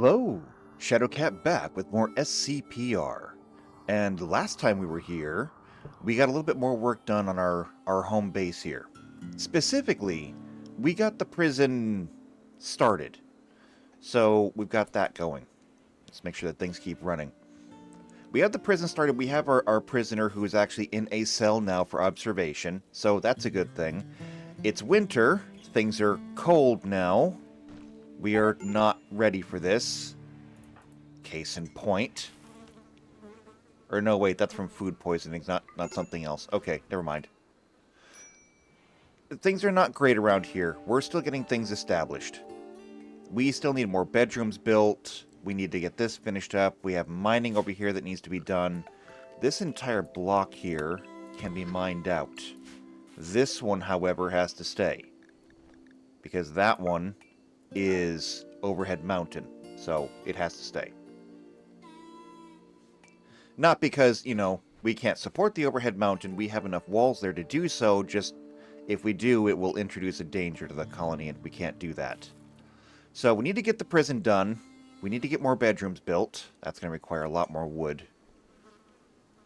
Hello! Shadowcat back with more SCPR. And last time we were here, we got a little bit more work done on our home base here. Specifically, we got the prison started. So we've got that going. Let's make sure that things keep running. We have the prison started. We have our prisoner who is actually in a cell now for observation. So that's a good thing. It's winter. Things are cold now. We are not ready for this. Case in point. Or no, wait, that's from food poisoning, not something else. Okay, never mind. Things are not great around here. We're still getting things established. We still need more bedrooms built. We need to get this finished up. We have mining over here that needs to be done. This entire block here can be mined out. This one, however, has to stay. Because that one is overhead mountain, so it has to stay. Not because, you know, we can't support the overhead mountain, we have enough walls there to do so, just if we do, it will introduce a danger to the colony, and we can't do that. So we need to get the prison done, we need to get more bedrooms built. That's going to require a lot more wood.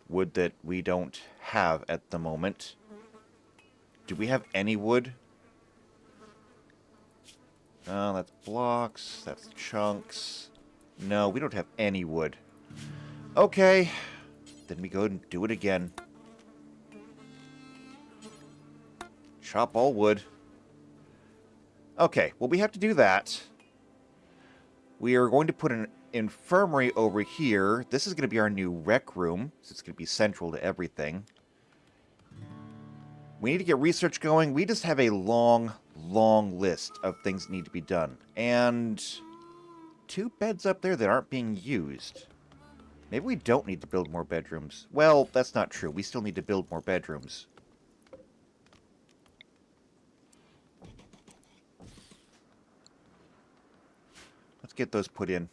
Wood that we don't have at the moment. Do we have any wood? No, that's blocks, that's chunks. No, we don't have any wood. Okay, then we go and do it again. Chop all wood. Okay, well, we have to do that. We are going to put an infirmary over here. This is going to be our new rec room, so it's going to be central to everything. We need to get research going. We just have a long list of things that need to be done. And 2 beds up there that aren't being used. Maybe we don't need to build more bedrooms. Well, that's not true. We still need to build more bedrooms. Let's get those put in.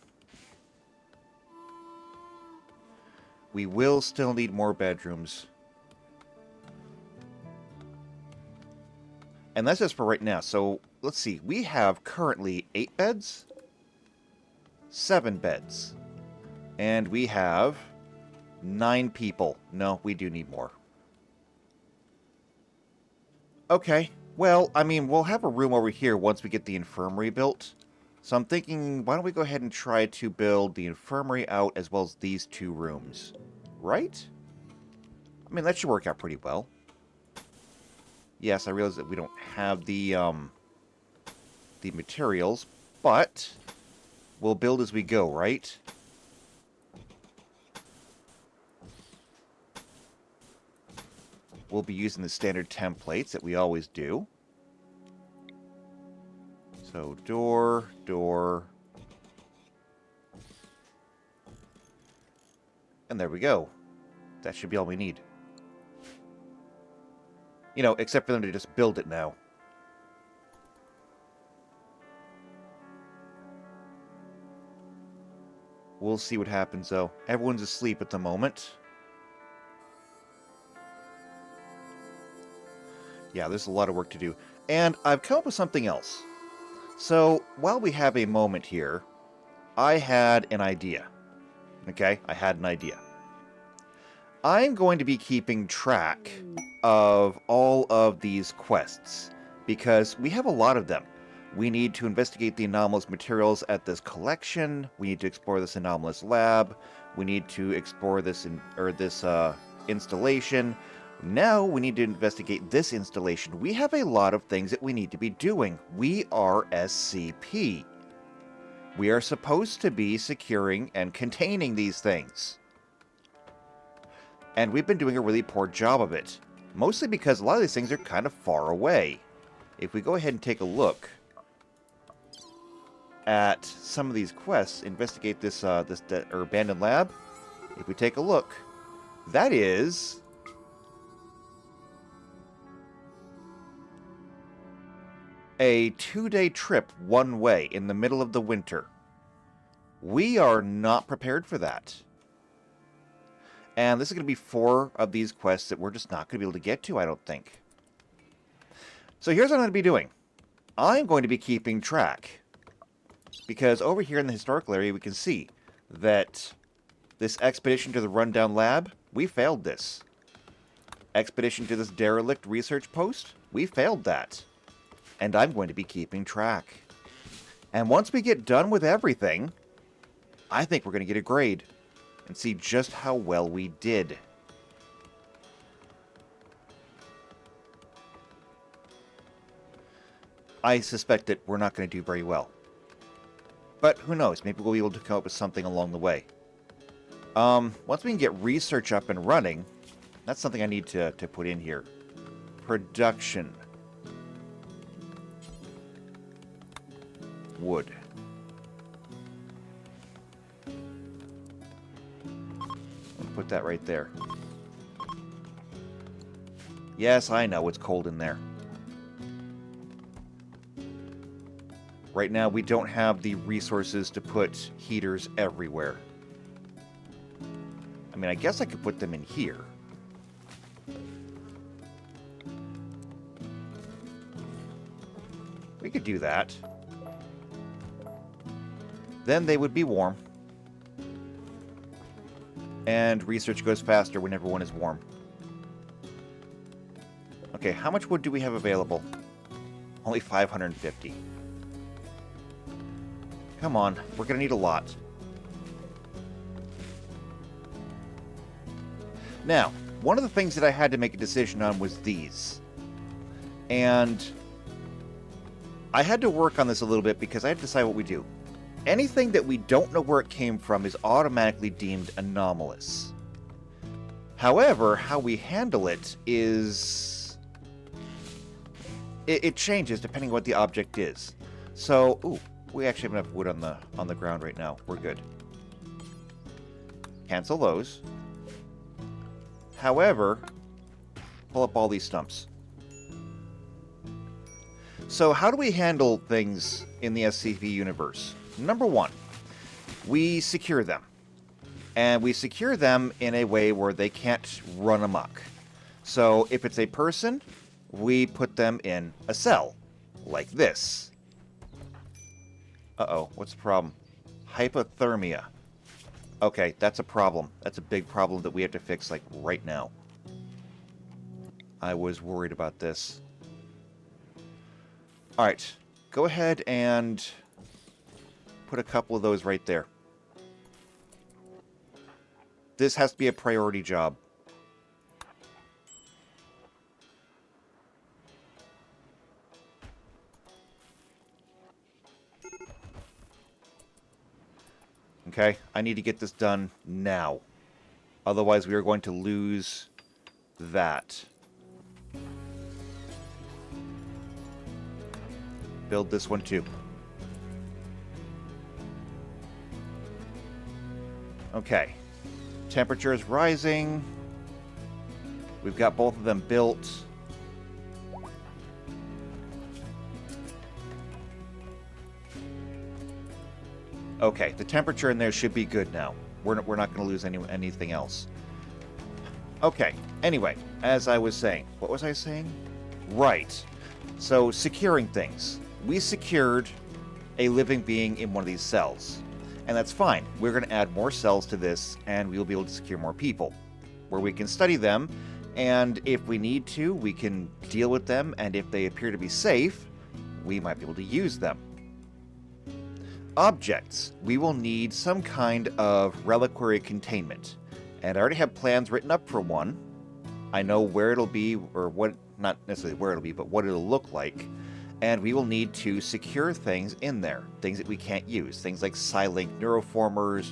We will still need more bedrooms. And that's just for right now. So, let's see. We have currently 8 beds? 7 beds. And we have 9 people. No, we do need more. Okay. Well, I mean, we'll have a room over here once we get the infirmary built. So I'm thinking, why don't we go ahead and try to build the infirmary out as well as these 2 rooms. Right? I mean, that should work out pretty well. Yes, I realize that we don't have the materials, but we'll build as we go, right? We'll be using the standard templates that we always do. So, door. And there we go. That should be all we need. You know, except for them to just build it now. We'll see what happens, though. Everyone's asleep at the moment. Yeah, there's a lot of work to do. And I've come up with something else. So, while we have a moment here, I had an idea. Okay? I had an idea. I'm going to be keeping track of all of these quests, because we have a lot of them. We need to investigate the anomalous materials at this collection, we need to explore this anomalous lab, we need to explore this installation. Now we need to investigate this installation. We have a lot of things that we need to be doing. We are SCP. We are supposed to be securing and containing these things. And we've been doing a really poor job of it. Mostly because a lot of these things are kind of far away. If we go ahead and take a look at some of these quests, investigate this abandoned lab. If we take a look, that is a 2-day trip one way in the middle of the winter. We are not prepared for that. And this is going to be 4 of these quests that we're just not going to be able to get to, I don't think. So here's what I'm going to be doing. I'm going to be keeping track Because over here in the historical area, we can see that this expedition to the rundown lab, we failed this. Expedition to this derelict research post, we failed that. And I'm going to be keeping track. And once we get done with everything, I think we're going to get a grade and see just how well we did. I suspect that we're not going to do very well. But who knows? Maybe we'll be able to come up with something along the way. Once we can get research up and running, that's something I need to put in here. Production. Wood. I'll put that right there. Yes, I know it's cold in there. Right now, we don't have the resources to put heaters everywhere. I mean, I guess I could put them in here. We could do that. Then they would be warm. And research goes faster when everyone is warm. Okay, how much wood do we have available? Only 550. Come on, we're going to need a lot. Now, one of the things that I had to make a decision on was these. And I had to work on this a little bit because I had to decide what we do. Anything that we don't know where it came from is automatically deemed anomalous. However, how we handle it is... It changes depending on what the object is. So, ooh, we actually have enough wood on the ground right now. We're good. Cancel those. However, pull up all these stumps. So how do we handle things in the SCP universe? Number one, we secure them. And we secure them in a way where they can't run amok. So if it's a person, we put them in a cell, like this. Uh-oh, what's the problem? Hypothermia. Okay, that's a problem. That's a big problem that we have to fix, like, right now. I was worried about this. Alright, go ahead and put a couple of those right there. This has to be a priority job. Okay, I need to get this done now. Otherwise, we are going to lose that. Build this one too. Okay. Temperature is rising. We've got both of them built. Okay, the temperature in there should be good now. We're not going to lose anything else. Okay, anyway, as I was saying. What was I saying? Right. So, securing things. We secured a living being in one of these cells. And that's fine. We're going to add more cells to this, and we'll be able to secure more people. Where we can study them, and if we need to, we can deal with them, and if they appear to be safe, we might be able to use them. Objects. We will need some kind of reliquary containment. And I already have plans written up for one. I know where it'll be, or what, not necessarily where it'll be, but what it'll look like. And we will need to secure things in there. Things that we can't use. Things like Psi-Link neuroformers,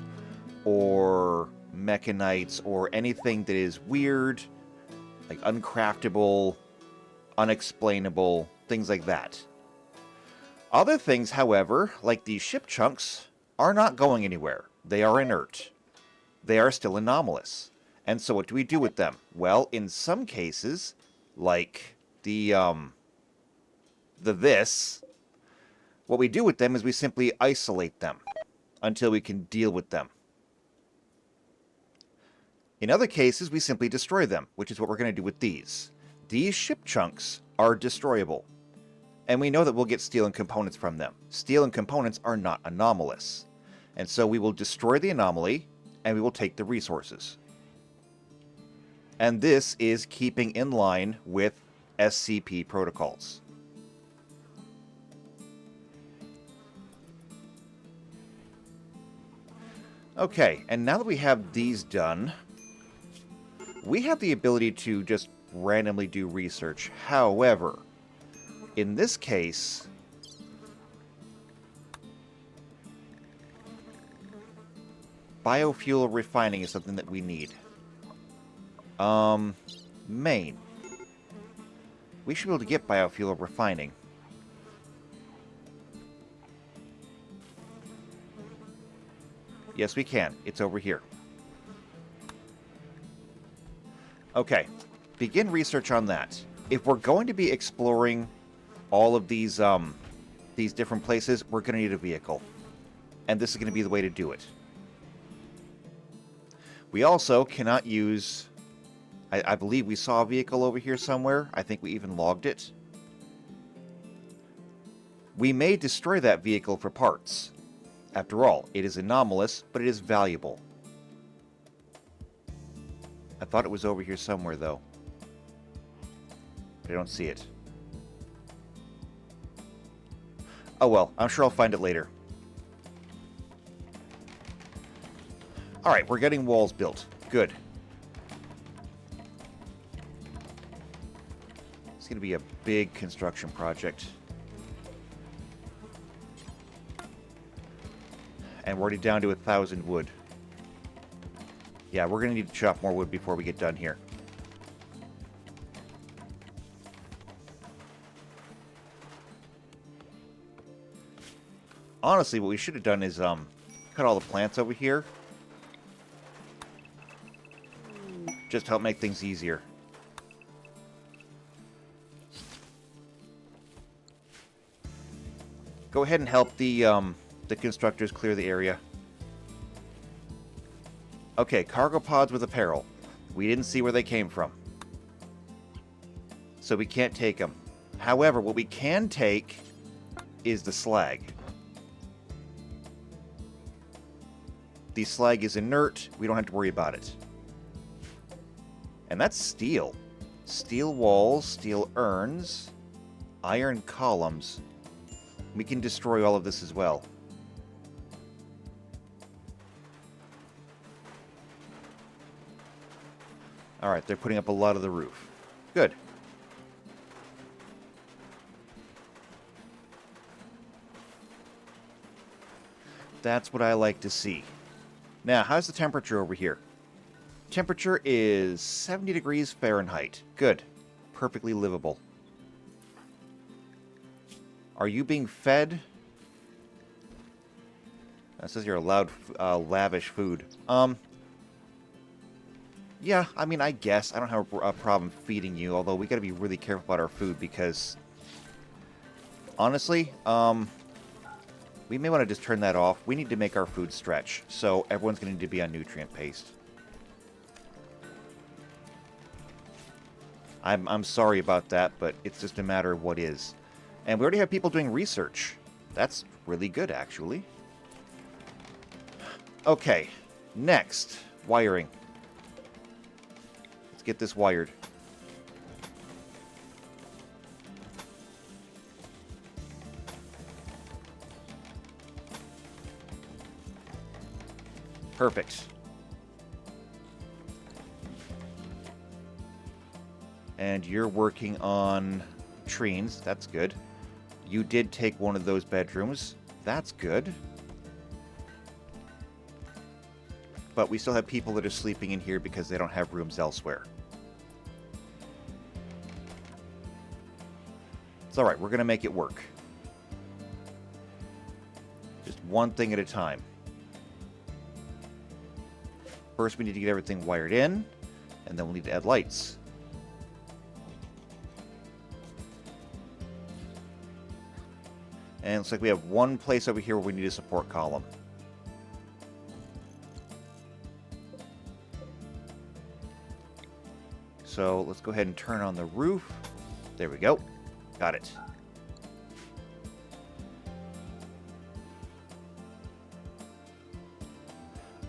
or mechanites, or anything that is weird, like uncraftable, unexplainable, things like that. Other things, however, like these ship chunks, are not going anywhere. They are inert. They are still anomalous. And so what do we do with them? Well, in some cases, like this, what we do with them is we simply isolate them until we can deal with them. In other cases, we simply destroy them, which is what we're going to do with these. These ship chunks are destroyable. And we know that we'll get steel and components from them. Steel and components are not anomalous. And so we will destroy the anomaly, and we will take the resources. And this is keeping in line with SCP protocols. Okay, and now that we have these done, we have the ability to just randomly do research. However, in this case, biofuel refining is something that we need. Maine. We should be able to get biofuel refining. Yes, we can. It's over here. Okay. Begin research on that. If we're going to be exploring all of these different places, we're going to need a vehicle. And this is going to be the way to do it. We also cannot use... I believe we saw a vehicle over here somewhere. I think we even logged it. We may destroy that vehicle for parts. After all, it is anomalous, but it is valuable. I thought it was over here somewhere, though. But I don't see it. Oh well, I'm sure I'll find it later. Alright, we're getting walls built. Good. It's going to be a big construction project. And we're already down to 1,000 wood. Yeah, we're going to need to chop more wood before we get done here. Honestly, what we should have done is cut all the plants over here. Just to help make things easier. Go ahead and help the constructors clear the area. Okay, cargo pods with apparel. We didn't see where they came from. So we can't take them. However, what we can take is the slag. The slag is inert. We don't have to worry about it. And that's steel. Steel walls, steel urns, iron columns. We can destroy all of this as well. Alright, they're putting up a lot of the roof. Good. That's what I like to see. Now, how's the temperature over here? Temperature is 70 degrees Fahrenheit. Good. Perfectly livable. Are you being fed? That says you're allowed lavish food. Yeah, I mean, I guess. I don't have a problem feeding you, although we gotta be really careful about our food because... Honestly, we may want to just turn that off. We need to make our food stretch, so everyone's gonna need to be on nutrient paste. I'm sorry about that, but it's just a matter of what is. And we already have people doing research. That's really good, actually. Okay, next, wiring. Let's get this wired. Perfect. And you're working on trains. That's good. You did take one of those bedrooms. That's good. But we still have people that are sleeping in here because they don't have rooms elsewhere. It's alright. We're going to make it work. Just one thing at a time. First, we need to get everything wired in, and then we'll need to add lights. And it looks like we have one place over here where we need a support column. So let's go ahead and turn on the roof. There we go. Got it.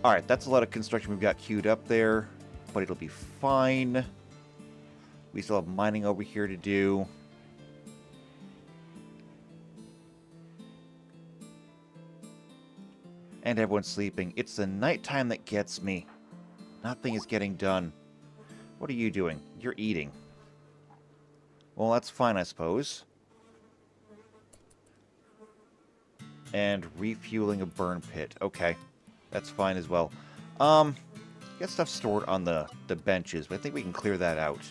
Alright, that's a lot of construction we've got queued up there, but it'll be fine. We still have mining over here to do. And everyone's sleeping. It's the nighttime that gets me. Nothing is getting done. What are you doing? You're eating. Well, that's fine, I suppose. And refueling a burn pit. Okay. That's fine as well. Get stuff stored on the benches, but I think we can clear that out.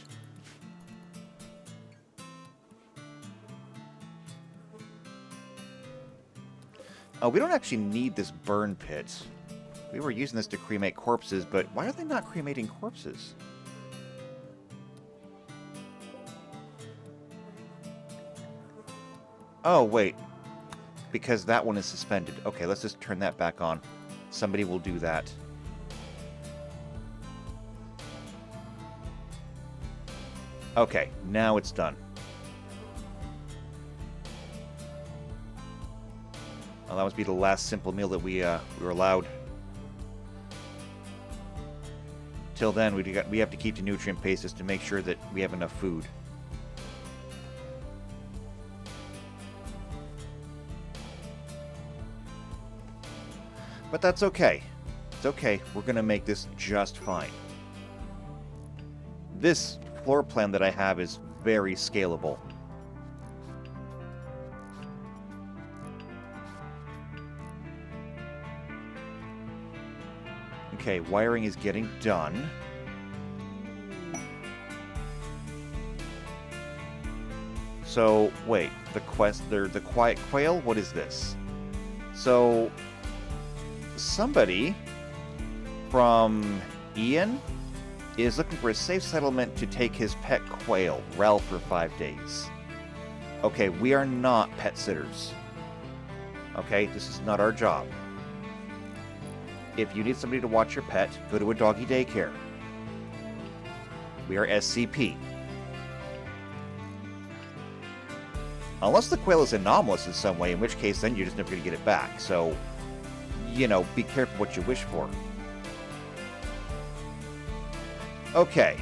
We don't actually need this burn pit. We were using this to cremate corpses, but why are they not cremating corpses? Oh, wait. Because that one is suspended. Okay, let's just turn that back on. Somebody will do that. Okay, now it's done. Well, that must be the last simple meal that we were allowed. Till then, we have to keep the nutrient paces to make sure that we have enough food. But that's okay. It's okay. We're going to make this just fine. This floor plan that I have is very scalable. Okay, wiring is getting done. So, wait, the quiet quail? What is this? So, somebody from Ian is looking for a safe settlement to take his pet quail, Ralph, for 5 days. Okay, we are not pet sitters. Okay, this is not our job. If you need somebody to watch your pet, go to a doggy daycare. We are SCP. Unless the quail is anomalous in some way, in which case then you're just never going to get it back. So, you know, be careful what you wish for. Okay,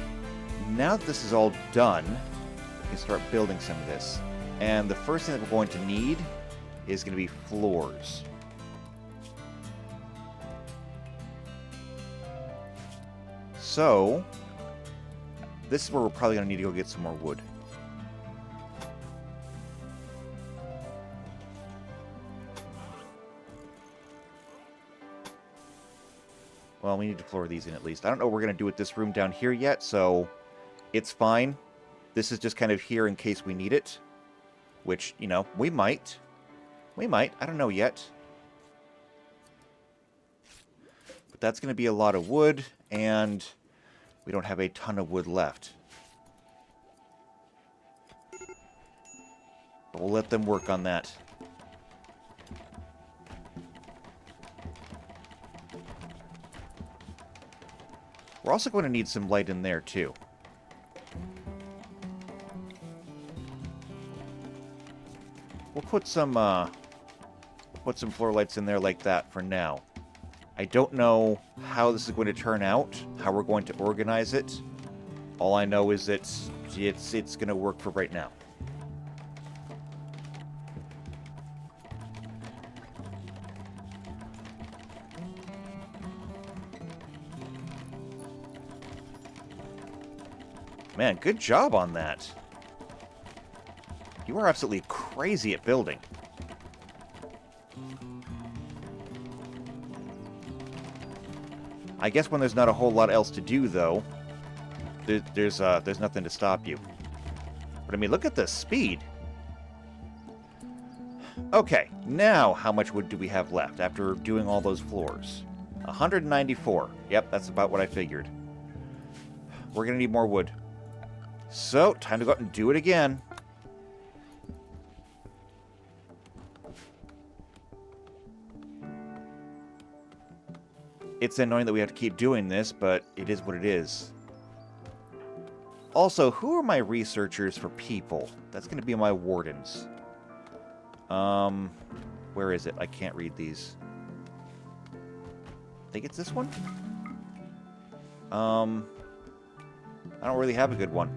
now that this is all done, we can start building some of this. And the first thing that we're going to need is going to be floors. So, this is where we're probably going to need to go get some more wood. Well, we need to floor these in at least. I don't know what we're going to do with this room down here yet, so it's fine. This is just kind of here in case we need it. Which, you know, we might. We might. I don't know yet. But that's going to be a lot of wood, and we don't have a ton of wood left. But we'll let them work on that. We're also going to need some light in there, too. We'll put some floor lights in there like that for now. I don't know how this is going to turn out, how we're going to organize it. All I know is that it's going to work for right now. Man, good job on that. You are absolutely crazy at building. I guess when there's not a whole lot else to do, though, there's nothing to stop you. But I mean, look at the speed. Okay, now how much wood do we have left after doing all those floors? 194. Yep, that's about what I figured. We're gonna need more wood. So, time to go out and do it again. It's annoying that we have to keep doing this, but it is what it is. Also, who are my researchers for people? That's going to be my wardens. Where is it? I can't read these. I think it's this one? I don't really have a good one.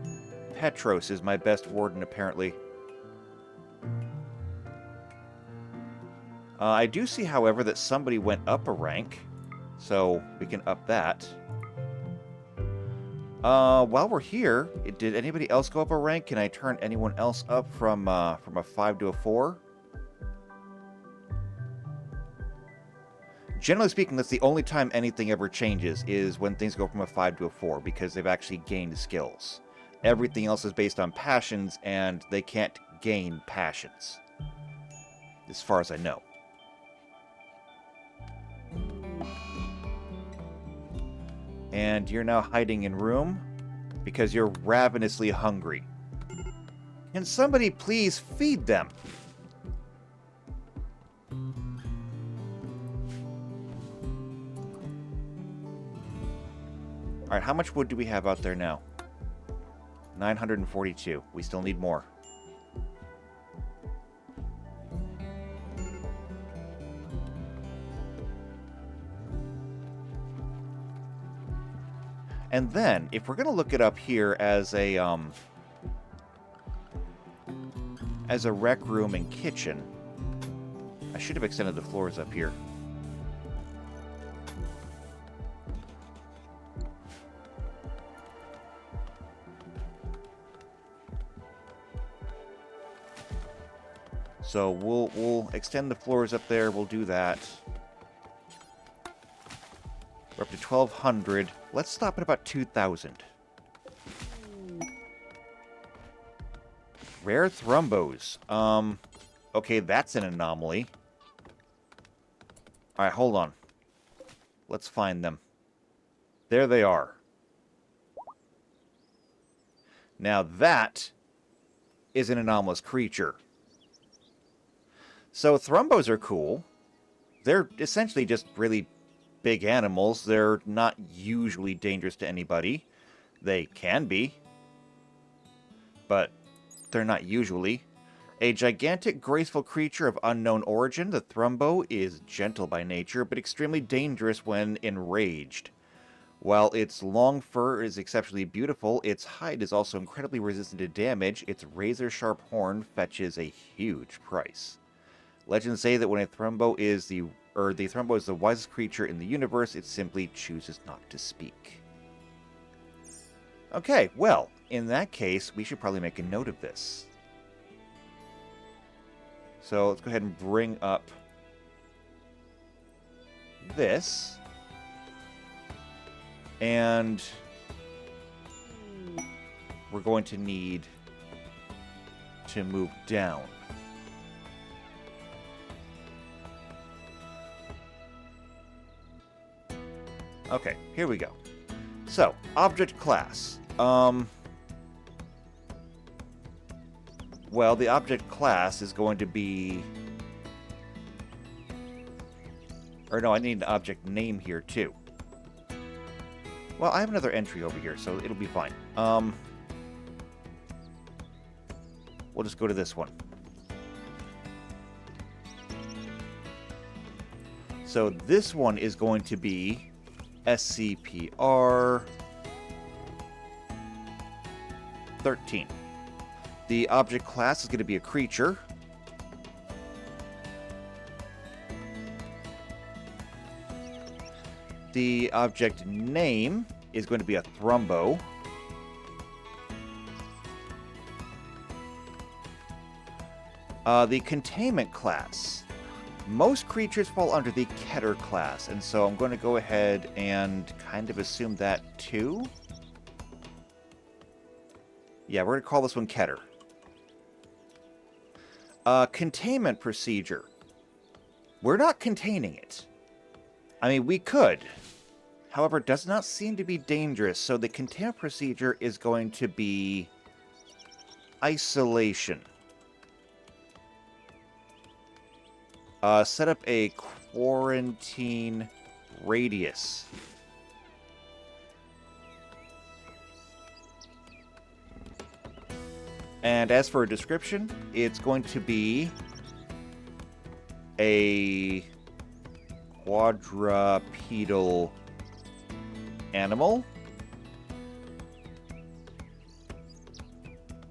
Petros is my best warden, apparently. I do see, however, that somebody went up a rank, so we can up that. While we're here, did anybody else go up a rank? Can I turn anyone else up from a 5 to a 4? Generally speaking, that's the only time anything ever changes, is when things go from a 5 to a 4, because they've actually gained skills. Everything else is based on passions, and they can't gain passions. As far as I know. And you're now hiding in room because you're ravenously hungry. Can somebody please feed them? Alright, how much wood do we have out there now? 942. We still need more. And then, if we're going to look it up here as a rec room and kitchen, I should have extended the floors up here. So we'll extend the floors up there. We'll do that. We're up to 1,200. Let's stop at about 2,000. Rare thrombos. Okay, that's an anomaly. Alright, hold on. Let's find them. There they are. Now that is an anomalous creature. So thrombos are cool. They're essentially just really big animals. They're not usually dangerous to anybody. They can be, but they're not usually. A gigantic, graceful creature of unknown origin, the thrombo is gentle by nature, but extremely dangerous when enraged. While its long fur is exceptionally beautiful, its hide is also incredibly resistant to damage. Its razor-sharp horn fetches a huge price. Legends say that when a thrombo is the thrombo is the wisest creature in the universe, it simply chooses not to speak. Okay, well, in that case, we should probably make a note of this. So let's go ahead and bring up this. And we're going to need to move down. Okay, here we go. So, object class. Well, the object class is going to be... Or no, I need an object name here, too. Well, I have another entry over here, so it'll be fine. We'll just go to this one. So this one is going to be SCPR 13. The object class is going to be a creature. The object name is going to be a thrombo. The containment class. Most creatures fall under the Keter class, and so I'm going to go ahead and kind of assume that too. Yeah, we're going to call this one Keter. Containment procedure. We're not containing it. I mean, we could. However, it does not seem to be dangerous, so the containment procedure is going to be isolation. Set up a quarantine radius. And as for a description, it's going to be a quadrupedal animal.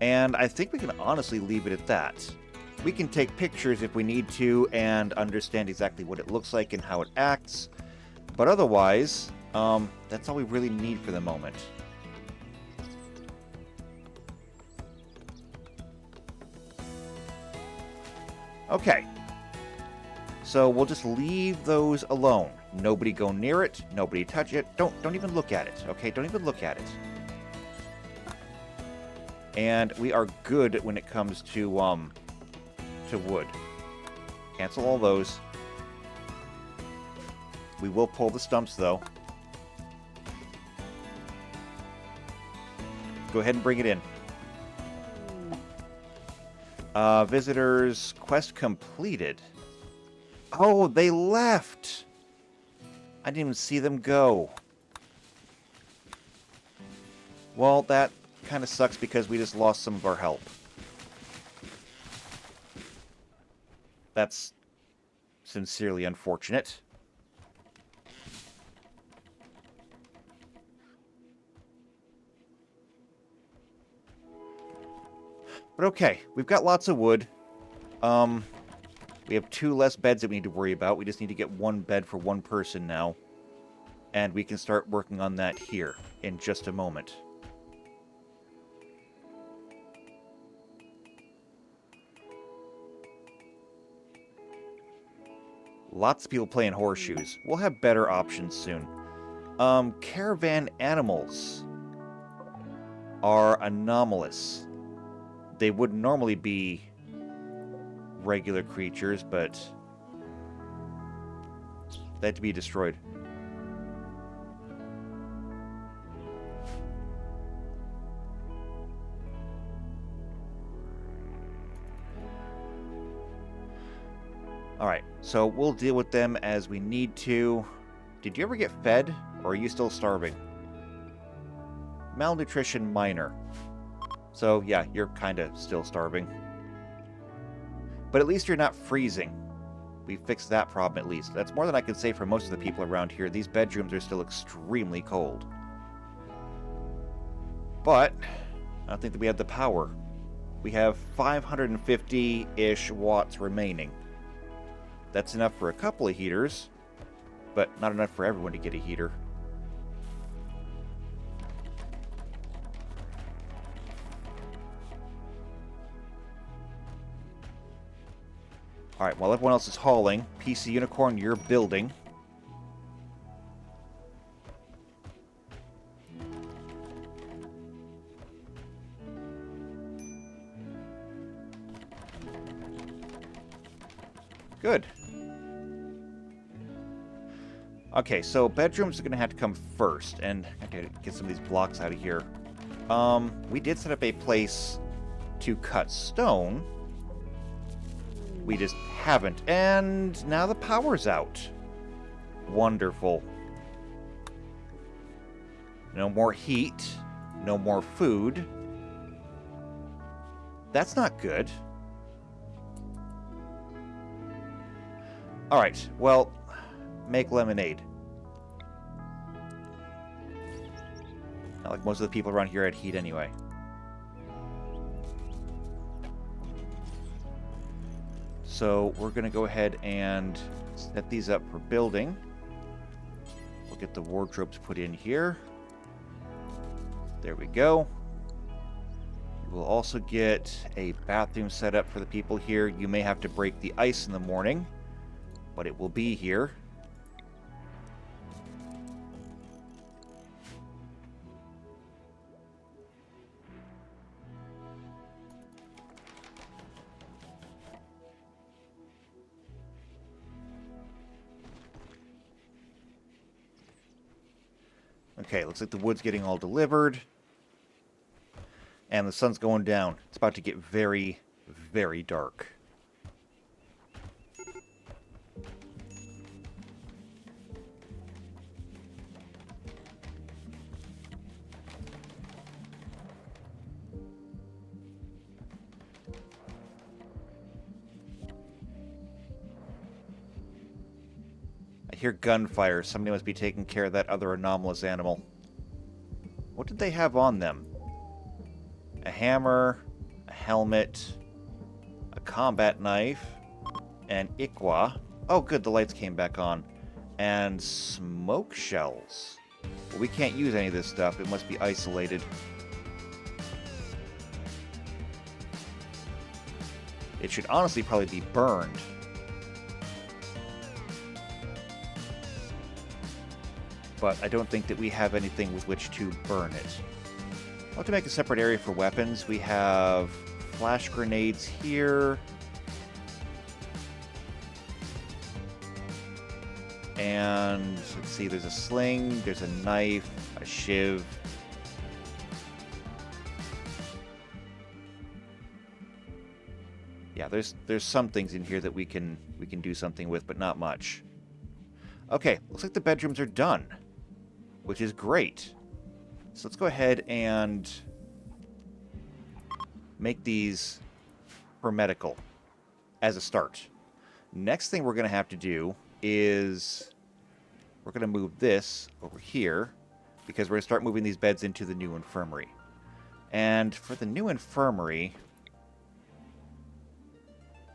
And I think we can honestly leave it at that. We can take pictures if we need to and understand exactly what it looks like and how it acts. But otherwise, that's all we really need for the moment. Okay. So we'll just leave those alone. Nobody go near it. Nobody touch it. Don't even look at it. Okay? Don't even look at it. And we are good when it comes to wood. Cancel all those. We will pull the stumps, though. Go ahead and bring it in. Visitors, quest completed. Oh, they left! I didn't even see them go. Well, that kind of sucks because we just lost some of our help. That's sincerely unfortunate. But okay, we've got lots of wood. We have 2 less beds that we need to worry about. We just need to get 1 bed for 1 person now. And we can start working on that here in just a moment. Lots of people playing horseshoes. We'll have better options soon. Caravan animals are anomalous. They wouldn't normally be regular creatures, but they had to be destroyed. Alright, so we'll deal with them as we need to. Did you ever get fed, or are you still starving? Malnutrition minor. So, yeah, you're kind of still starving. But at least you're not freezing. We fixed that problem at least. That's more than I can say for most of the people around here. These bedrooms are still extremely cold. But I don't think that we have the power. We have 550-ish watts remaining. That's enough for a couple of heaters, but not enough for everyone to get a heater. Alright, while everyone else is hauling, PC Unicorn, you're building. Good. Okay, so bedrooms are going to have to come first, and I have to get some of these blocks out of here. We did set up a place to cut stone. We just haven't, and now the power's out. Wonderful. No more heat, no more food. That's not good. Alright, well, make lemonade. Not like most of the people around here had heat anyway. So we're going to go ahead and set these up for building. We'll get the wardrobes put in here. There we go. We'll also get a bathroom set up for the people here. You may have to break the ice in the morning, but it will be here. Okay, looks like the wood's getting all delivered. And the sun's going down. It's about to get very, very dark. I hear gunfire. Somebody must be taking care of that other anomalous animal. What did they have on them? A hammer, a helmet, a combat knife, an ikwa. Oh, good, the lights came back on. And smoke shells. Well, we can't use any of this stuff. It must be isolated. It should honestly probably be burned. But I don't think that we have anything with which to burn it. I'll have to make a separate area for weapons. We have flash grenades here. And let's see, there's a sling, there's a knife, a shiv. Yeah, there's some things in here that we can do something with, but not much. Okay, looks like the bedrooms are done, which is great. So let's go ahead and make these hermetical as a start. Next thing we're going to have to do is we're going to move this over here because we're going to start moving these beds into the new infirmary. And for the new infirmary,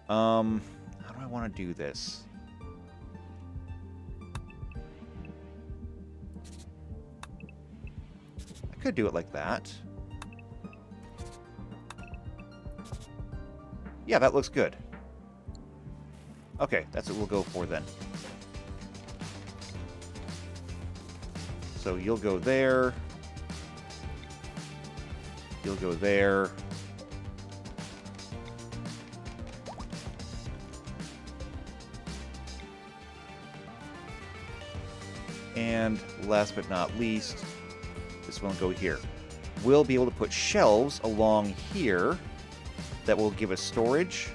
how do I want to do this? I could do it like that. Yeah, that looks good. Okay, that's what we'll go for then. So you'll go there. You'll go there. And last but not least, this one will go here. We'll be able to put shelves along here that will give us storage.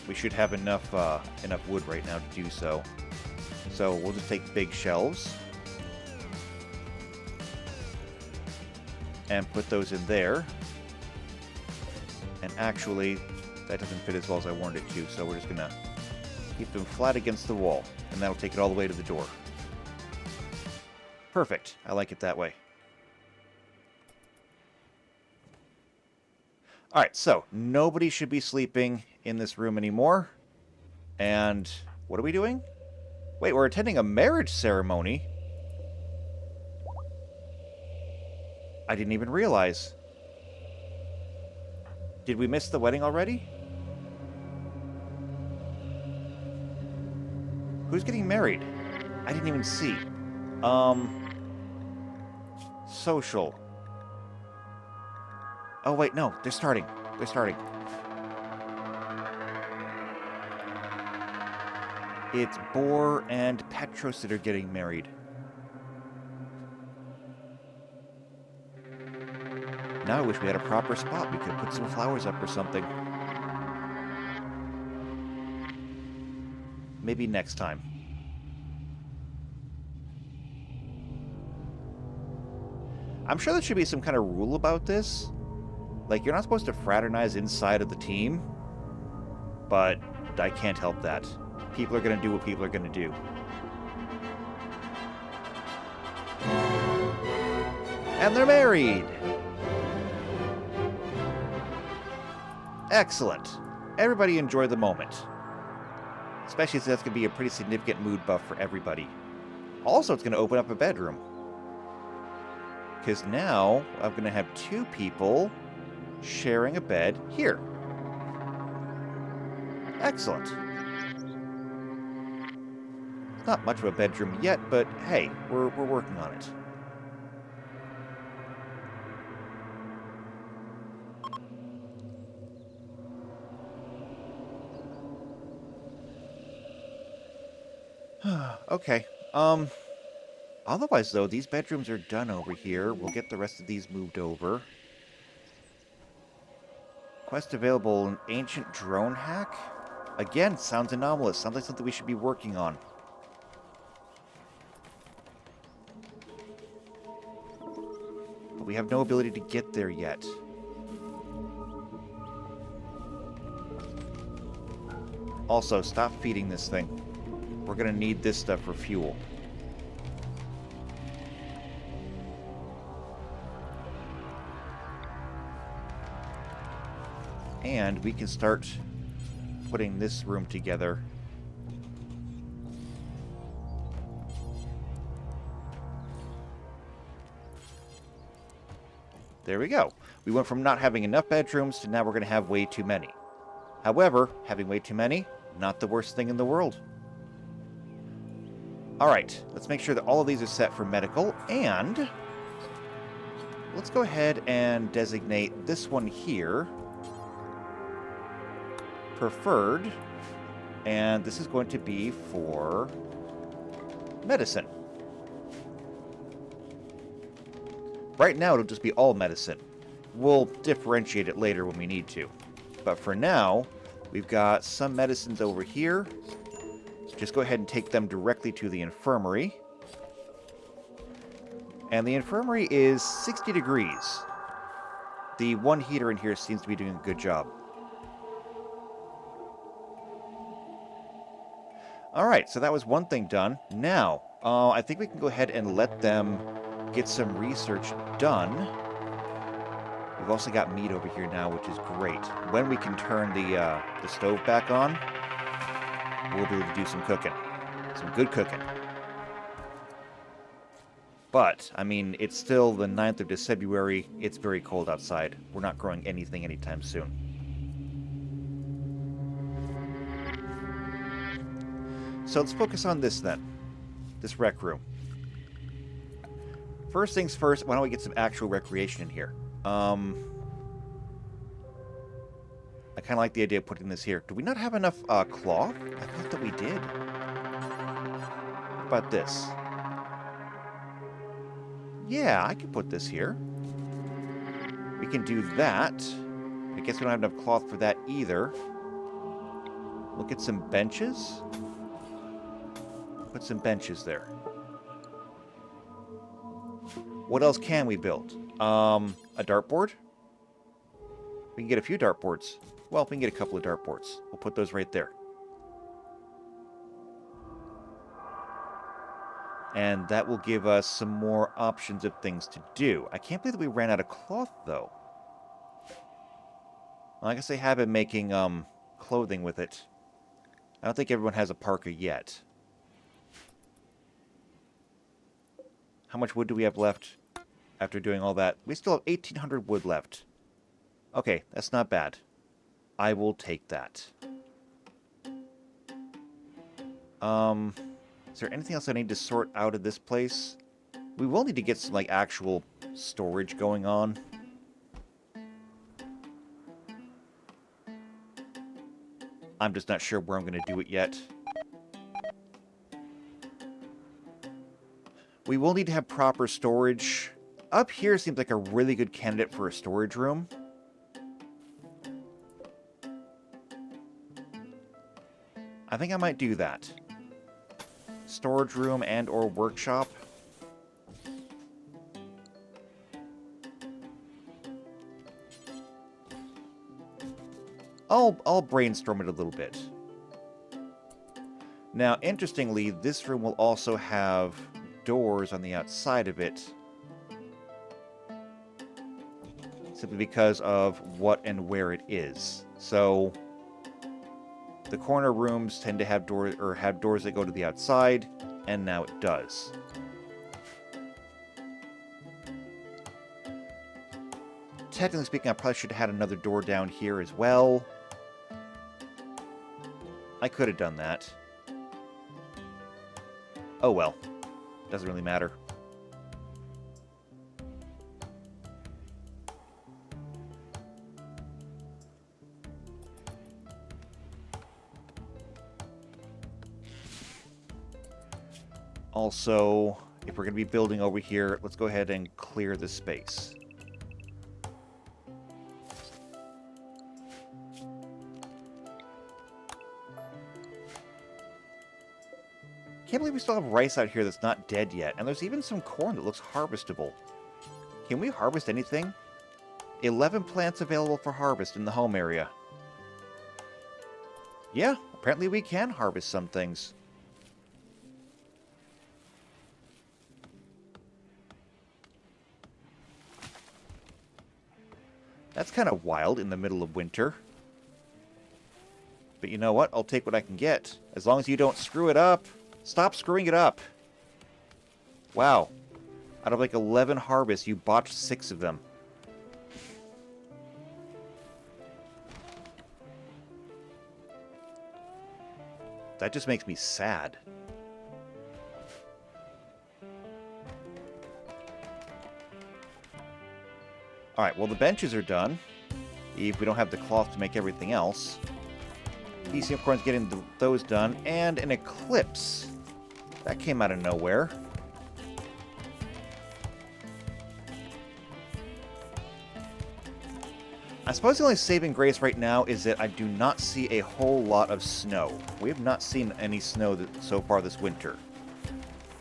We should have enough wood right now to do so. So we'll just take big shelves and put those in there. And actually, that doesn't fit as well as I wanted it to, so we're just going to keep them flat against the wall, and that'll take it all the way to the door. Perfect. I like it that way. Alright, so nobody should be sleeping in this room anymore. And what are we doing? Wait, we're attending a marriage ceremony? I didn't even realize. Did we miss the wedding already? Who's getting married? I didn't even see. Social. Oh, wait, no. They're starting. They're starting. It's Boar and Petros that are getting married. Now I wish we had a proper spot. We could put some flowers up or something. Maybe next time. I'm sure there should be some kind of rule about this. Like, you're not supposed to fraternize inside of the team. But I can't help that. People are going to do what people are going to do. And they're married! Excellent. Everybody enjoy the moment. Especially since that's going to be a pretty significant mood buff for everybody. Also, it's going to open up a bedroom. Because now, I'm going to have two people sharing a bed here. Excellent. It's not much of a bedroom yet, but hey, we're working on it. Okay. Otherwise, though, these bedrooms are done over here. We'll get the rest of these moved over. Quest available, an ancient drone hack? Again, sounds anomalous. Sounds like something we should be working on. But we have no ability to get there yet. Also, stop feeding this thing. We're going to need this stuff for fuel. And we can start putting this room together. There we go. We went from not having enough bedrooms to now we're going to have way too many. However, having way too many, not the worst thing in the world. Alright, let's make sure that all of these are set for medical, and let's go ahead and designate this one here preferred, and this is going to be for medicine. Right now, it'll just be all medicine. We'll differentiate it later when we need to. But for now, we've got some medicines over here. Just go ahead and take them directly to the infirmary. And the infirmary is 60 degrees. The one heater in here seems to be doing a good job. Alright, so that was one thing done. Now, I think we can go ahead and let them get some research done. We've also got meat over here now, which is great. When we can turn the stove back on, we'll be able to do some cooking. Some good cooking. But, I mean, it's still the 9th of February. It's very cold outside. We're not growing anything anytime soon. So let's focus on this then. This rec room. First things first, why don't we get some actual recreation in here? I kind of like the idea of putting this here. Do we not have enough cloth? I thought that we did. What about this? Yeah, I can put this here. We can do that. I guess we don't have enough cloth for that either. We'll get some benches. Put some benches there. What else can we build? A dartboard? We can get a few dartboards. Well, we can get a couple of dartboards. We'll put those right there. And that will give us some more options of things to do. I can't believe that we ran out of cloth, though. Well, I guess they have been making clothing with it. I don't think everyone has a parka yet. How much wood do we have left after doing all that? We still have 1,800 wood left. Okay, that's not bad. I will take that. Is there anything else I need to sort out of this place? We will need to get some, like, actual storage going on. I'm just not sure where I'm going to do it yet. We will need to have proper storage. Up here seems like a really good candidate for a storage room. I think I might do that. Storage room and or workshop. I'll brainstorm it a little bit. Now, interestingly, this room will also have doors on the outside of it. Simply because of what and where it is. So the corner rooms tend to have doors that go to the outside, and now it does. Technically speaking, I probably should have had another door down here as well. I could have done that. Oh well. Doesn't really matter. Also, if we're going to be building over here, let's go ahead and clear the space. Can't believe we still have rice out here that's not dead yet. And there's even some corn that looks harvestable. Can we harvest anything? 11 plants available for harvest in the home area. Yeah, Apparently we can harvest some things. That's kind of wild in the middle of winter. But you know what? I'll take what I can get. As long as you don't screw it up. Stop screwing it up. Wow. Out of like 11 harvests, you botched 6 of them. That just makes me sad. Alright, well the benches are done. If we don't have the cloth to make everything else. PC of course getting those done. And an eclipse. That came out of nowhere. I suppose the only saving grace right now is that I do not see a whole lot of snow. We have not seen any snow so far this winter.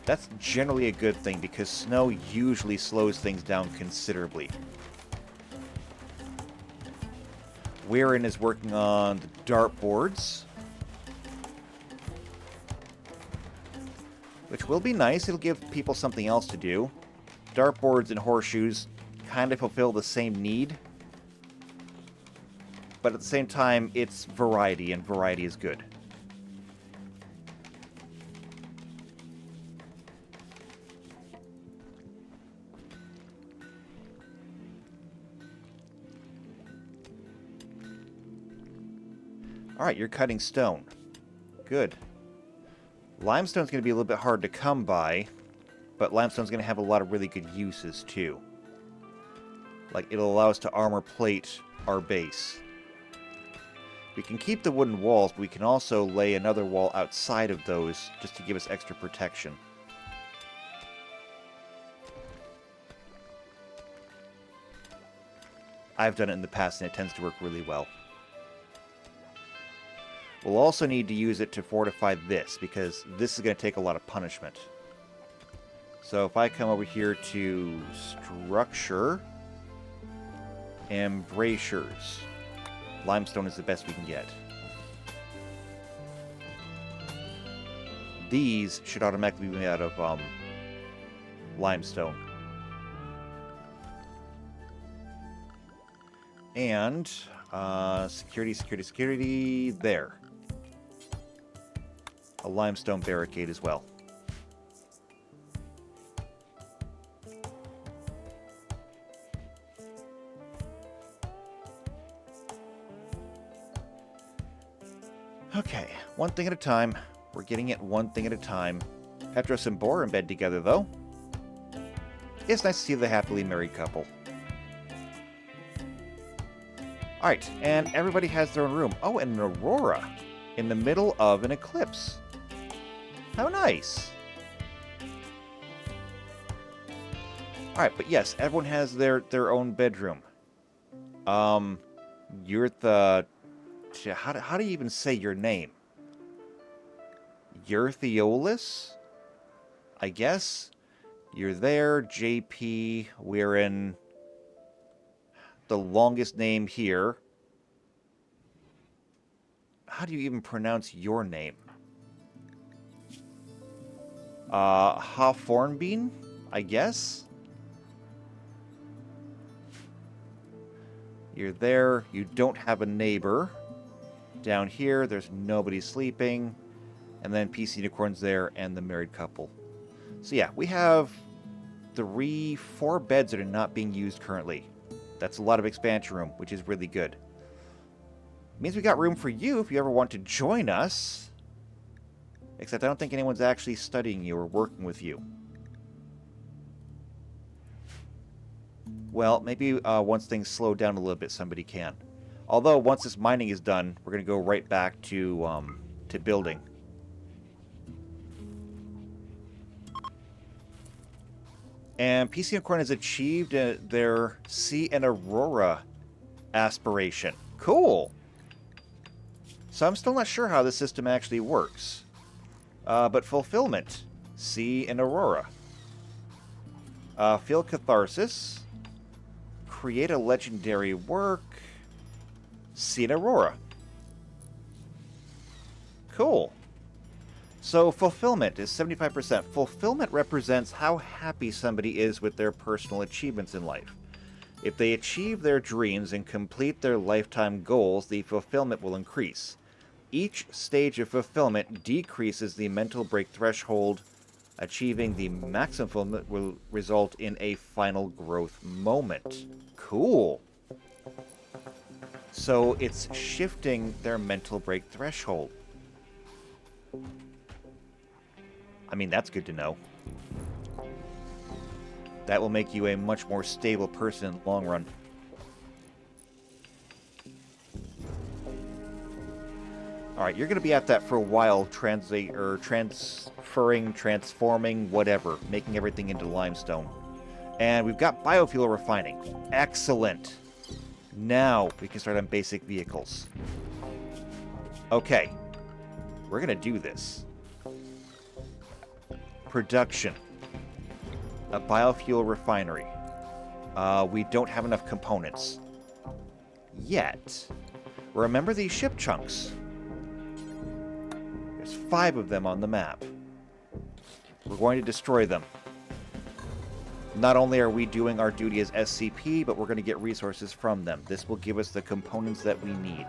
That's generally a good thing because snow usually slows things down considerably. Weirin is working on the dartboards, which will be nice. It'll give people something else to do. Dartboards and horseshoes kind of fulfill the same need. But at the same time, it's variety, and variety is good. Alright, you're cutting stone. Good. Limestone's going to be a little bit hard to come by, but limestone's going to have a lot of really good uses, too. Like, it'll allow us to armor plate our base. We can keep the wooden walls, but we can also lay another wall outside of those just to give us extra protection. I've done it in the past, and it tends to work really well. We'll also need to use it to fortify this, because this is going to take a lot of punishment. So if I come over here to structure, embrasures. Limestone is the best we can get. These should automatically be made out of limestone. And security, there. A limestone barricade as well. Okay, one thing at a time. We're getting it one thing at a time. Petros and Boar in bed together, though. It's nice to see the happily married couple. Alright, and everybody has their own room. Oh, and an aurora in the middle of an eclipse. How nice. Alright, but yes, everyone has their own bedroom. You're the... How do you even say your name? Eurtheolus? I guess? You're there, JP. We're in the longest name here. How do you even pronounce your name? Hawthornbean, I guess? You're there. You don't have a neighbor. Down here, there's nobody sleeping. And then PC Unicorn's there and the married couple. So yeah, we have 4 beds that are not being used currently. That's a lot of expansion room, which is really good. Means we got room for you if you ever want to join us. Except I don't think anyone's actually studying you or working with you. Well, maybe once things slow down a little bit, somebody can. Although, once this mining is done, we're going to go right back to building. And PC Unicorn has achieved their See an Aurora aspiration. Cool! So I'm still not sure how the system actually works. But fulfillment. See an Aurora. Feel catharsis. Create a legendary work. See an Aurora. Cool. So fulfillment is 75%. Fulfillment represents how happy somebody is with their personal achievements in life. If they achieve their dreams and complete their lifetime goals, the fulfillment will increase. Each stage of fulfillment decreases the mental break threshold. Achieving the maximum fulfillment will result in a final growth moment. Cool. So it's shifting their mental break threshold. I mean, that's good to know. That will make you a much more stable person in the long run. Alright, you're going to be at that for a while, transforming, whatever, making everything into limestone. And we've got biofuel refining. Excellent. Now we can start on basic vehicles. Okay, we're going to do this. Production. A biofuel refinery. We don't have enough components. Yet. Remember these ship chunks. There's 5 of them on the map. We're going to destroy them. Not only are we doing our duty as SCP, but we're going to get resources from them. This will give us the components that we need.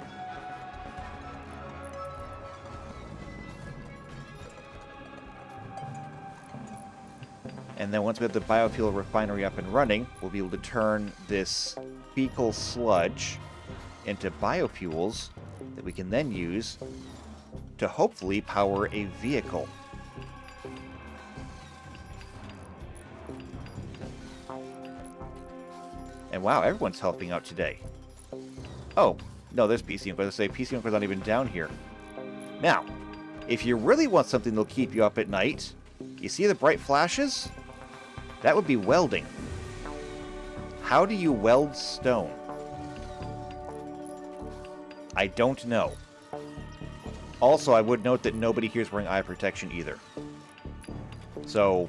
And then once we have the biofuel refinery up and running, we'll be able to turn this fecal sludge into biofuels that we can then use to hopefully power a vehicle. And wow, everyone's helping out today. Oh, no, there's PC Inc. I was going to say, PC Inc. is not even down here. Now, if you really want something that'll keep you up at night, you see the bright flashes? That would be welding. How do you weld stone? I don't know. Also, I would note that nobody here is wearing eye protection either. So,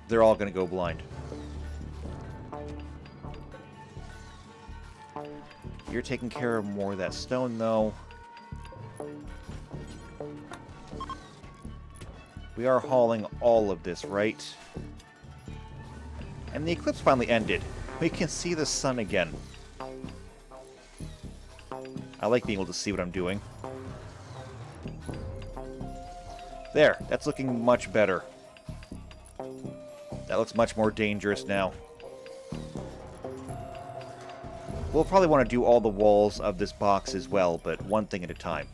they're all going to go blind. You're taking care of more of that stone, though. We are hauling all of this, right? And the eclipse finally ended. We can see the sun again. I like being able to see what I'm doing. There, that's looking much better. That looks much more dangerous now. We'll probably want to do all the walls of this box as well, but one thing at a time.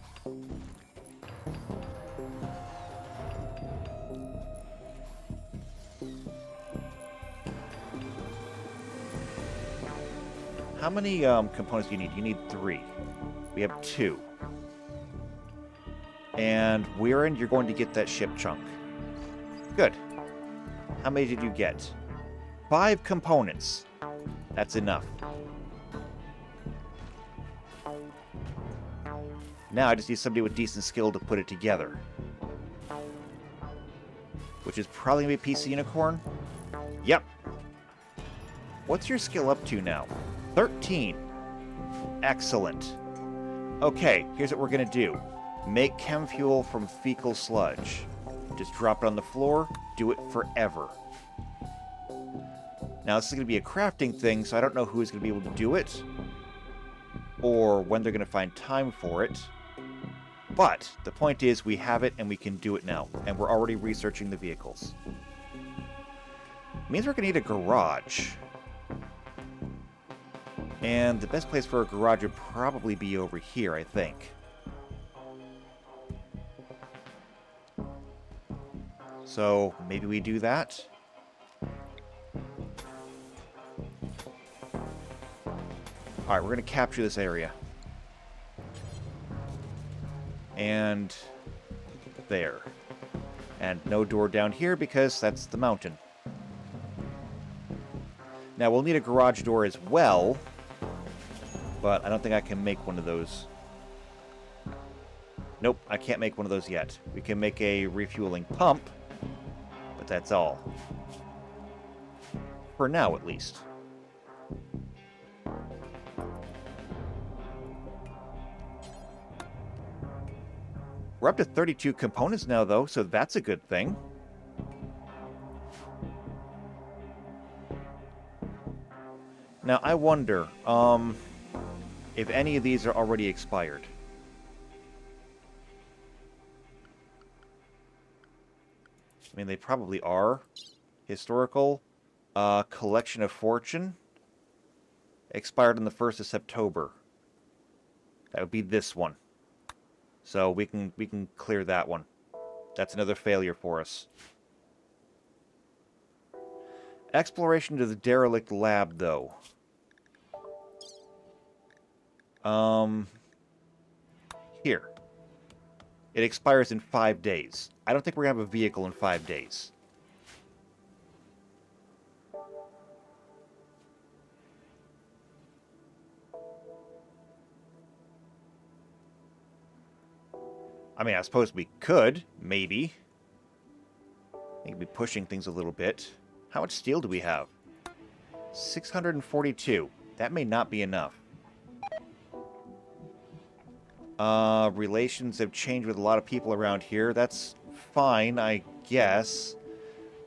How many components do you need? You need 3. We have 2. And Weirin, you're going to get that ship chunk. Good. How many did you get? 5 components. That's enough. Now I just need somebody with decent skill to put it together. Which is probably going to be PC Unicorn. Yep. What's your skill up to now? 13. Excellent. Okay, here's what we're going to do. Make chem fuel from fecal sludge. Just drop it on the floor. Do it forever. Now, this is going to be a crafting thing, so I don't know who's going to be able to do it. Or when they're going to find time for it. But the point is, we have it and we can do it now. And we're already researching the vehicles. It means we're going to need a garage. And the best place for a garage would probably be over here, I think. So, maybe we do that? Alright, we're going to capture this area. And there. And no door down here because that's the mountain. Now, we'll need a garage door as well. But I don't think I can make one of those. Nope, I can't make one of those yet. We can make a refueling pump. But that's all. For now, at least. We're up to 32 components now, though, so that's a good thing. Now, I wonder, if any of these are already expired. I mean, they probably are. Historical. Collection of Fortune. Expired on the 1st of September. That would be this one. So we can clear that one. That's another failure for us. Exploration to the derelict lab, though. Here. It expires in 5 days. I don't think we're going to have a vehicle in 5 days. I mean, I suppose we could, maybe. Maybe pushing things a little bit. How much steel do we have? 642. That may not be enough. Relations have changed with a lot of people around here. That's fine, I guess.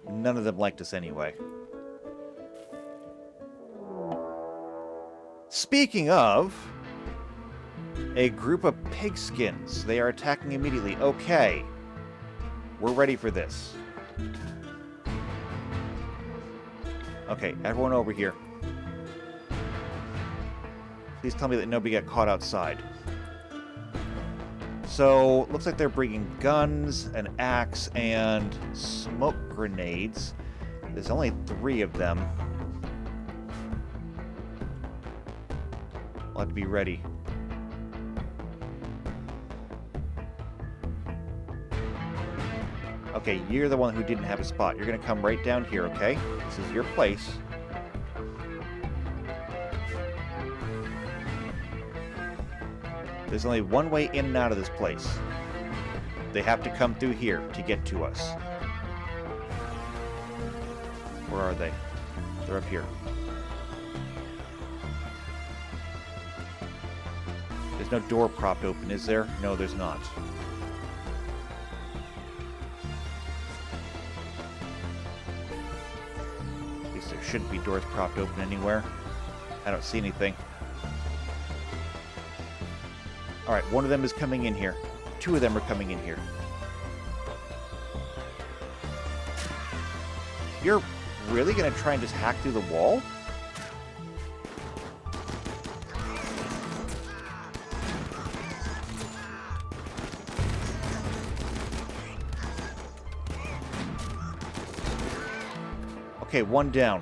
None of them liked us anyway. Speaking of... a group of pigskins. They are attacking immediately. Okay. We're ready for this. Okay, everyone over here. Please tell me that nobody got caught outside. So, looks like they're bringing guns, an axe, and smoke grenades. There's only 3 of them. I'll have to be ready. Okay, you're the one who didn't have a spot. You're going to come right down here, okay? This is your place. There's only one way in and out of this place. They have to come through here to get to us. Where are they? They're up here. There's no door propped open, is there? No, there's not. Shouldn't be doors propped open anywhere. I don't see anything. Alright, one of them is coming in here. 2 of them are coming in here. You're really going to try and just hack through the wall? Okay, one down.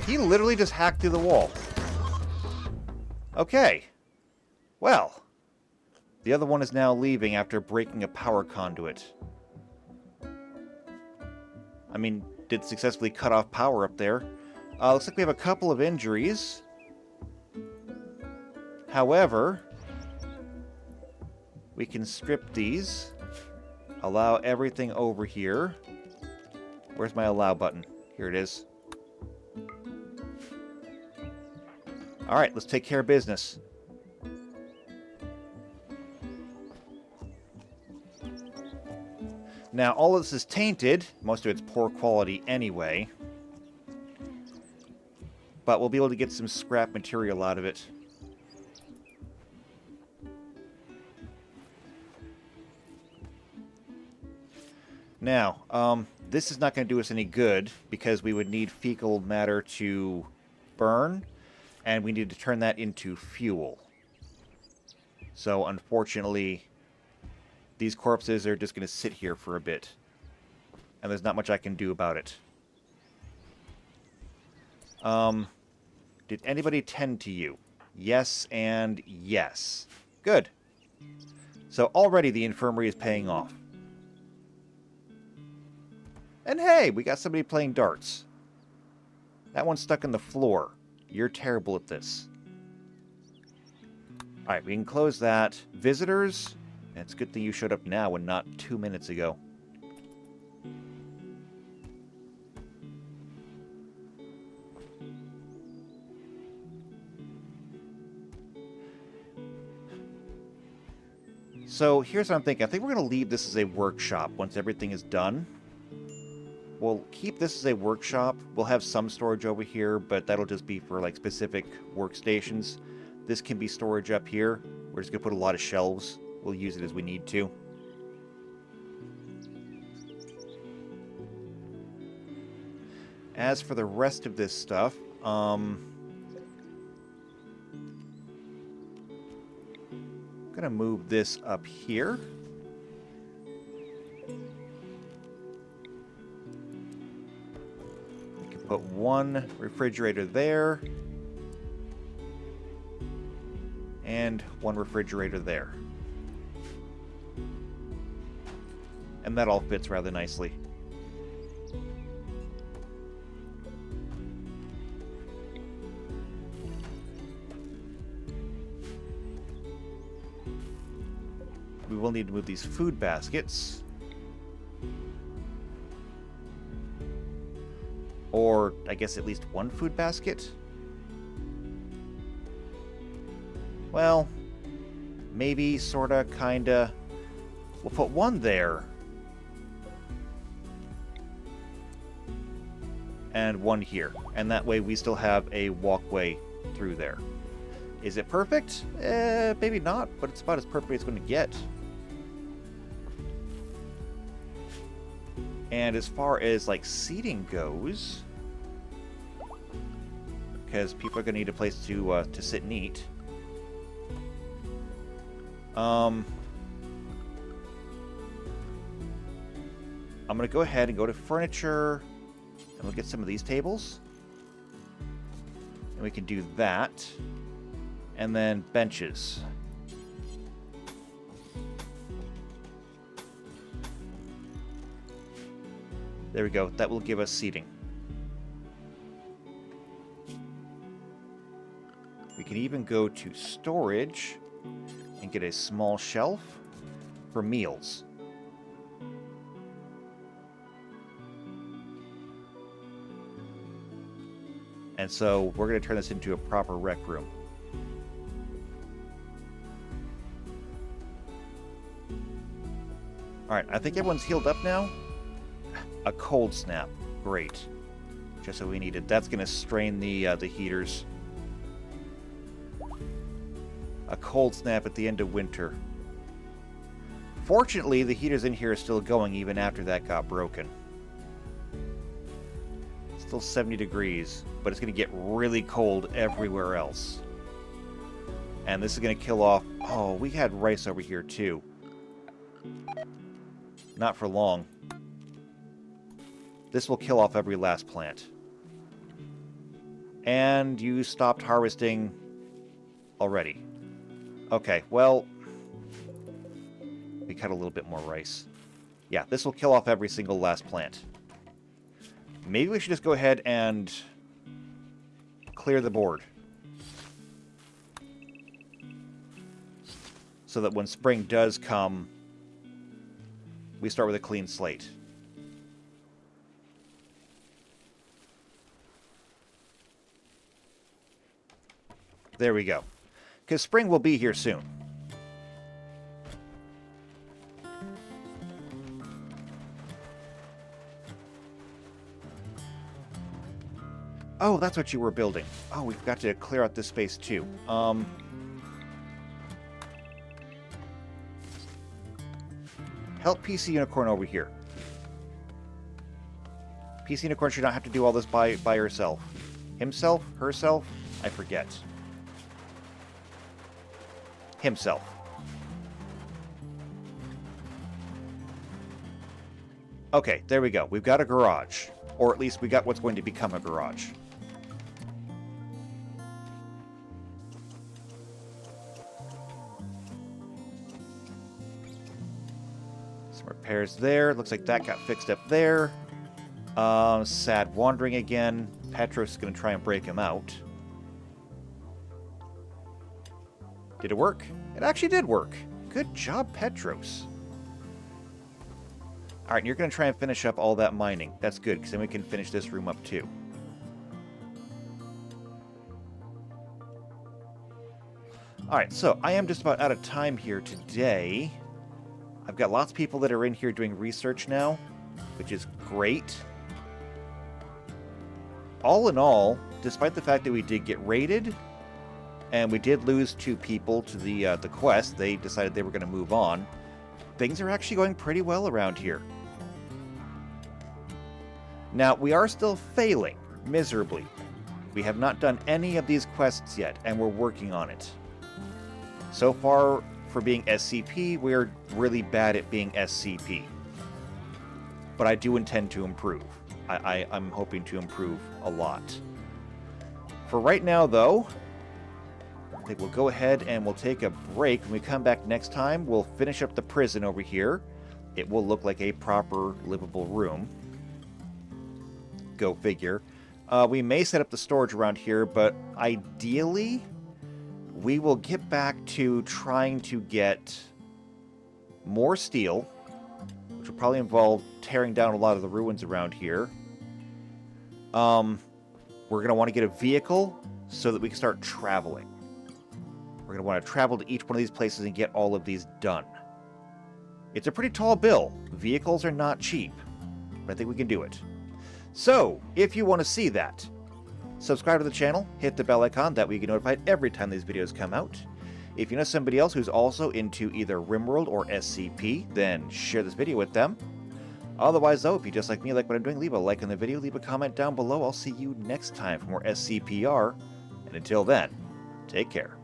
He literally just hacked through the wall. Okay. Well. The other one is now leaving after breaking a power conduit. I mean, did successfully cut off power up there. Looks like we have a couple of injuries. However, we can strip these. Allow everything over here. Where's my allow button? Here it is. Alright, let's take care of business. Now, all of this is tainted. Most of it's poor quality anyway. But we'll be able to get some scrap material out of it. Now, this is not going to do us any good because we would need fecal matter to burn. And we need to turn that into fuel. So, unfortunately, these corpses are just going to sit here for a bit. And there's not much I can do about it. Did anybody tend to you? Yes and yes. Good. So, already the infirmary is paying off. And hey, we got somebody playing darts. That one's stuck in the floor. You're terrible at this. Alright, we can close that. Visitors? It's a good thing you showed up now and not 2 minutes ago. So here's what I'm thinking. I think we're going to leave this as a workshop once everything is done. We'll keep this as a workshop. We'll have some storage over here, but that'll just be for like specific workstations. This can be storage up here. We're just going to put a lot of shelves. We'll use it as we need to. As for the rest of this stuff, I'm going to move this up here. We can put one refrigerator there. And one refrigerator there. And that all fits rather nicely. We will need to move these food baskets. Or, I guess, at least one food basket. Well, maybe, sorta, kinda. We'll put one there. And one here. And that way we still have a walkway through there. Is it perfect? Maybe not, but it's about as perfect as it's going to get. And as far as, like, seating goes, because people are going to need a place to sit and eat. I'm going to go ahead and go to furniture, and we'll get some of these tables. And we can do that. And then benches. There we go. That will give us seating. We can even go to storage and get a small shelf for meals. And so we're going to turn this into a proper rec room. Alright, I think everyone's healed up now. A cold snap. Great. Just what we needed. That's going to strain the heaters. A cold snap at the end of winter. Fortunately, the heaters in here are still going even after that got broken. Still 70 degrees, but it's going to get really cold everywhere else. And this is going to kill off... Oh, we had rice over here too. Not for long. This will kill off every last plant. And you stopped harvesting already. Okay, well... we cut a little bit more rice. Yeah, this will kill off every single last plant. Maybe we should just go ahead and clear the board. So that when spring does come, we start with a clean slate. There we go. Because spring will be here soon. Oh, that's what you were building. Oh, we've got to clear out this space too. Help PC Unicorn over here. PC Unicorn should not have to do all this by herself. Himself? Herself? I forget. Himself. Okay, there we go. We've got a garage. Or at least we got what's going to become a garage. Some repairs there. Looks like that got fixed up there. Sad wandering again. Petros is going to try and break him out. Did it work? It actually did work. Good job, Petros. Alright, you're going to try and finish up all that mining. That's good, because then we can finish this room up too. Alright, so I am just about out of time here today. I've got lots of people that are in here doing research now, which is great. All in all, despite the fact that we did get raided, and we did lose 2 people to the quest, they decided they were going to move on, things are actually going pretty well around here. Now, we are still failing miserably. We have not done any of these quests yet, and we're working on it. So far, for being SCP, we're really bad at being SCP. But I do intend to improve. I'm hoping to improve a lot. For right now, though, I think we'll go ahead and we'll take a break. When we come back next time, we'll finish up the prison over here. It will look like a proper, livable room. Go figure. We may set up the storage around here, but ideally, we will get back to trying to get more steel, which will probably involve tearing down a lot of the ruins around here. We're going to want to get a vehicle so that we can start traveling. We're going to want to travel to each one of these places and get all of these done. It's a pretty tall bill. Vehicles are not cheap, but I think we can do it. So, if you want to see that, subscribe to the channel, hit the bell icon, that way you get notified every time these videos come out. If you know somebody else who's also into either RimWorld or SCP, then share this video with them. Otherwise, though, if you just like me, like what I'm doing, leave a like on the video, leave a comment down below. I'll see you next time for more SCPR. And until then, take care.